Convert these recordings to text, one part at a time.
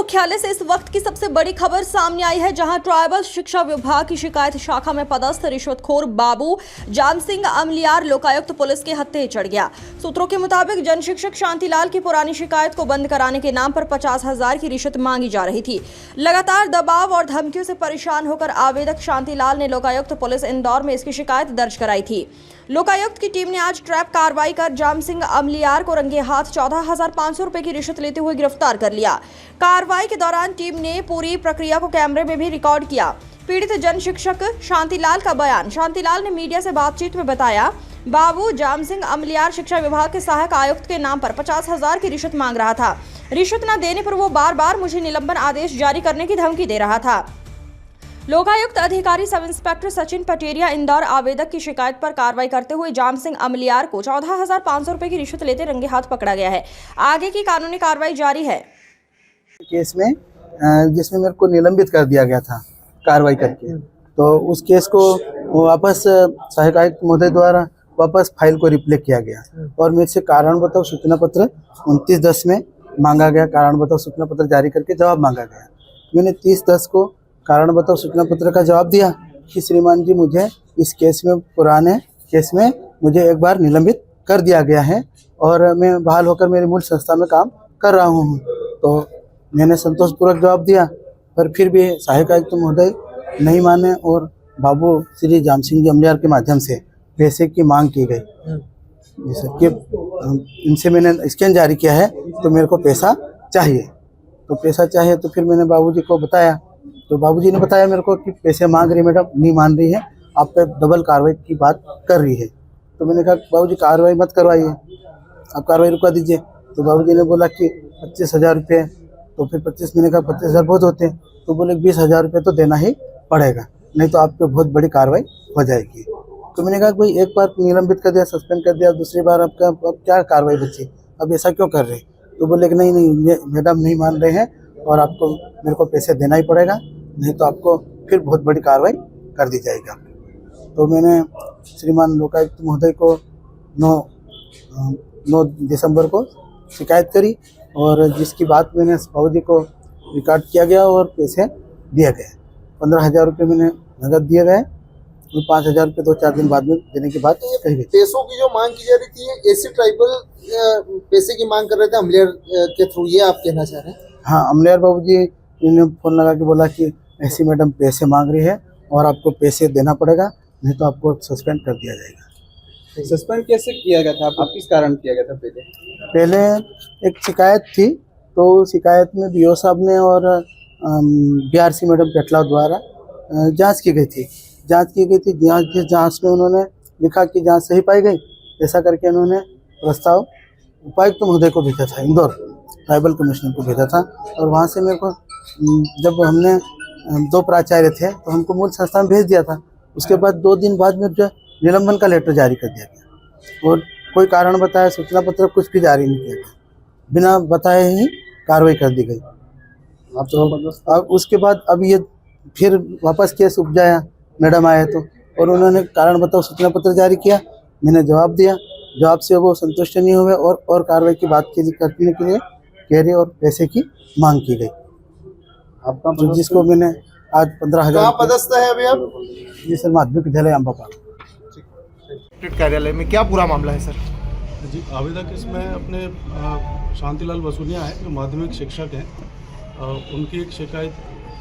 मुख्यालय से इस वक्त की सबसे बड़ी खबर सामने आई है, जहां ट्राइबल शिक्षा विभाग की शिकायत शाखा में पदस्थ रिश्वतखोर बाबू जाम सिंह अमलियार लोकायुक्त पुलिस के हत्थे चढ़ गया। सूत्रों के मुताबिक जन शिक्षक शांतिलाल की पुरानी शिकायत को बंद कराने के नाम पर 50,000 की रिश्वत मांगी जा रही थी। लगातार दबाव और धमकियों से परेशान होकर आवेदक शांतिलाल ने लोकायुक्त पुलिस इंदौर में इसकी शिकायत दर्ज कराई थी। लोकायुक्त की टीम ने आज ट्रैप कार्रवाई कर जाम सिंह अमलियार को रंगे हाथ 14,500 रुपए की रिश्वत लेते हुए गिरफ्तार कर लिया। कार्रवाई के दौरान टीम ने पूरी प्रक्रिया को कैमरे में भी रिकॉर्ड किया। पीड़ित जन शिक्षक शांतिलाल का बयान। शांतिलाल ने मीडिया से बातचीत में बताया, बाबू जाम सिंह अमलियार शिक्षा विभाग के सहायक आयुक्त के नाम पर 50,000 की रिश्वत मांग रहा था। रिश्वत न देने पर वो बार बार मुझे निलंबन आदेश जारी करने की धमकी दे रहा था। लोकायुक्त अधिकारी सब इंस्पेक्टर सचिन पटेरिया इंदौर आवेदक की शिकायत पर कार्रवाई करते हुए जाम सिंह अमलियार को 14,500 रुपए की रिश्वत लेते रंगे हाथ पकड़ा गया है। आगे की कानूनी कार्रवाई जारी है। केस में जिसमें मेरे को निलंबित कर दिया गया था कार्रवाई करके, तो उस केस को वापस सहायक आयुक्त महोदय द्वारा वापस फाइल को रिप्ले किया गया और मेरे से कारण बताओ सूचना पत्र 29/10 में मांगा गया। कारण बताओ सूचना पत्र जारी करके जवाब मांगा गया। मैंने 30/10 को कारण बताओ सूचना पत्र का जवाब दिया कि श्रीमान जी, मुझे इस केस में, पुराने केस में मुझे एक बार निलंबित कर दिया गया है और मैं बहाल होकर मेरी मूल संस्था में काम कर रहा हूँ। तो मैंने संतोषपूर्वक जवाब दिया, पर फिर भी सहायक आयुक्त महोदय नहीं माने और बाबू श्री जाम सिंह जी अमलियार के माध्यम से पैसे की मांग की गई। जैसे कि इनसे मैंने स्कैन जारी किया है तो मेरे को पैसा चाहिए, तो पैसा चाहिए। तो फिर मैंने बाबूजी को बताया, तो बाबूजी ने बताया मेरे को कि पैसे मांग रही मैडम, नहीं मान रही है, आप पे डबल कार्रवाई की बात कर रही है। तो मैंने कहा बाबूजी कार्रवाई मत करवाइए, आप कार्रवाई रुकवा दीजिए। तो बाबूजी ने बोला कि 25,000 रुपये। तो फिर 25, मैंने कहा 25,000 बहुत होते हैं। तो बोले 20,000 रुपये तो देना ही पड़ेगा, नहीं तो आप पे बहुत बड़ी कार्रवाई हो जाएगी। तो मैंने कहा भाई, एक बार निलंबित कर दिया, सस्पेंड कर दिया, दूसरी बार आपका अब क्या कार्रवाई बची, अब ऐसा क्यों कर रहे? तो बोले कि नहीं मैडम नहीं मान रहे हैं और आपको मेरे को पैसे देना ही पड़ेगा, नहीं तो आपको फिर बहुत बड़ी कार्रवाई कर दी जाएगी। तो मैंने श्रीमान लोकायुक्त महोदय को 9 दिसंबर को शिकायत करी और जिसकी बात मैंने बाबूजी को रिकॉर्ड किया गया और पैसे दिए गए। 15,000 रुपये मैंने नगद दिए गए और 5,000 रुपये 2-4 दिन बाद में देने की बात कही गई। पैसों की जो मांग की जा रही थी, एसी ट्राइबल पैसे की मांग कर रहे थे अमलियार के थ्रू, ये आप कहना चाह रहे हैं? हाँ, अमलियार बाबूजी ने फ़ोन लगा के बोला कि ऐसी मैडम पैसे मांग रही है और आपको पैसे देना पड़ेगा, नहीं तो आपको सस्पेंड कर दिया जाएगा। सस्पेंड कैसे किया गया था? आप किस कारण किया गया था? पहले एक शिकायत थी, तो शिकायत में बीओ साहब ने और बीआरसी मैडम पेटलाव द्वारा जांच की गई थी। जांच में उन्होंने लिखा कि जांच सही पाई गई। ऐसा करके उन्होंने प्रस्ताव उपायुक्त महोदय को भेजा था, इंदौर ट्राइबल कमिश्नर को भेजा था। और वहाँ से मेरे को, जब हमने 2 प्राचार्य थे तो हमको मूल संस्था में भेज दिया था। उसके बाद 2 दिन बाद में जो निलंबन का लेटर जारी कर दिया गया और कोई कारण बताया सूचना पत्र कुछ भी जारी नहीं किया गया, बिना बताए ही कार्रवाई कर दी गई। तो अब उसके बाद अब ये फिर वापस केस उपजाया, मैडम आए तो, और उन्होंने कारण बताओ सूचना पत्र जारी किया। मैंने जवाब दिया, जवाब से वो संतुष्ट नहीं हुए और कार्रवाई की बात करने के लिए कह रहे और पैसे की मांग की गई। आपका तो जिसको मैंने आज 15,000 पदस्थ है अभी आप? जी सर, माध्यमिक विद्यालय अम्बापाड़ा कार्यालय में। क्या पूरा मामला है सर? जी, आवेदक इसमें अपने शांतिलाल वसूनिया है, जो माध्यमिक शिक्षक हैं। उनकी एक शिकायत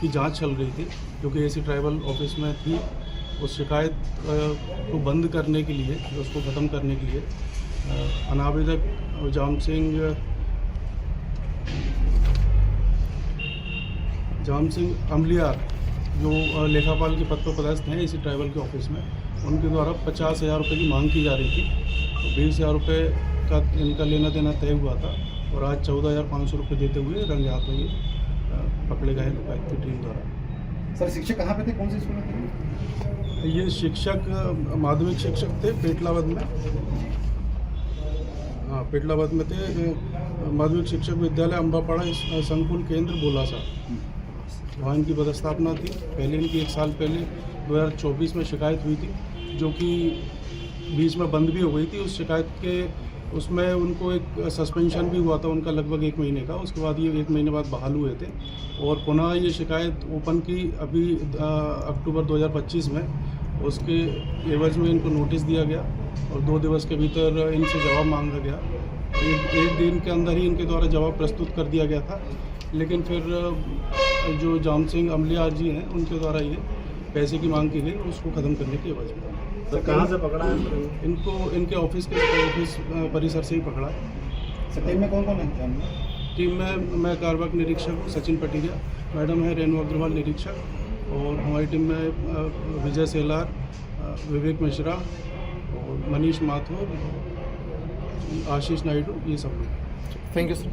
की जांच चल रही थी जो कि एसी ट्राइबल ऑफिस में थी। उस शिकायत को बंद करने के लिए, उसको ख़त्म करने के लिए अनावेदक जाम सिंह अमलियार, जो लेखापाल के पद पर पदस्थ हैं इसी ट्राइबल के ऑफिस में, उनके द्वारा 50,000 रुपये की मांग की जा रही थी। तो 20,000 रुपये का इनका लेना देना तय हुआ था और आज 14,500 रुपये देते हुए रंगे हाथों ये पकड़े गए लोकायुक्त की टीम द्वारा। सर, शिक्षक कहाँ पे थे, कौन से स्कूल में थे? ये शिक्षक माध्यमिक शिक्षक थे पेटलावद में। हाँ, पेटलावद में थे। माध्यमिक शिक्षक विद्यालय अम्बापाड़ा संकुल केंद्र बोलासा, वहाँ इनकी पदस्थापना थी। पहले इनकी 1 साल पहले 2024 में शिकायत हुई थी, जो कि बीच में बंद भी हो गई थी। उस शिकायत के उसमें उनको एक सस्पेंशन भी हुआ था उनका लगभग 1 महीने का। उसके बाद ये 1 महीने बाद बहाल हुए थे और पुनः ये शिकायत ओपन की अभी अक्टूबर 2025 में। उसके एवज में इनको नोटिस दिया गया और 2 दिवस के भीतर इनसे जवाब मांगा गया। एक दिन के अंदर ही इनके द्वारा जवाब प्रस्तुत कर दिया गया था, लेकिन फिर जो जाम सिंह अमलियार जी हैं उनके द्वारा ये पैसे की मांग की गई, उसको ख़त्म करने के एवज में। सर कहाँ से पकड़ा है? इनको इनके ऑफिस परिसर से ही पकड़ा है। टीम में कौन कौन है? टीम में मैं कार्यवाहक निरीक्षक हूँ सचिन पटिया, मैडम है रेणु अग्रवाल निरीक्षक, और हमारी टीम में विजय सेलार, विवेक मिश्रा और मनीष माथुर, आशीष नायडू, ये सब लोग। Thank you sir.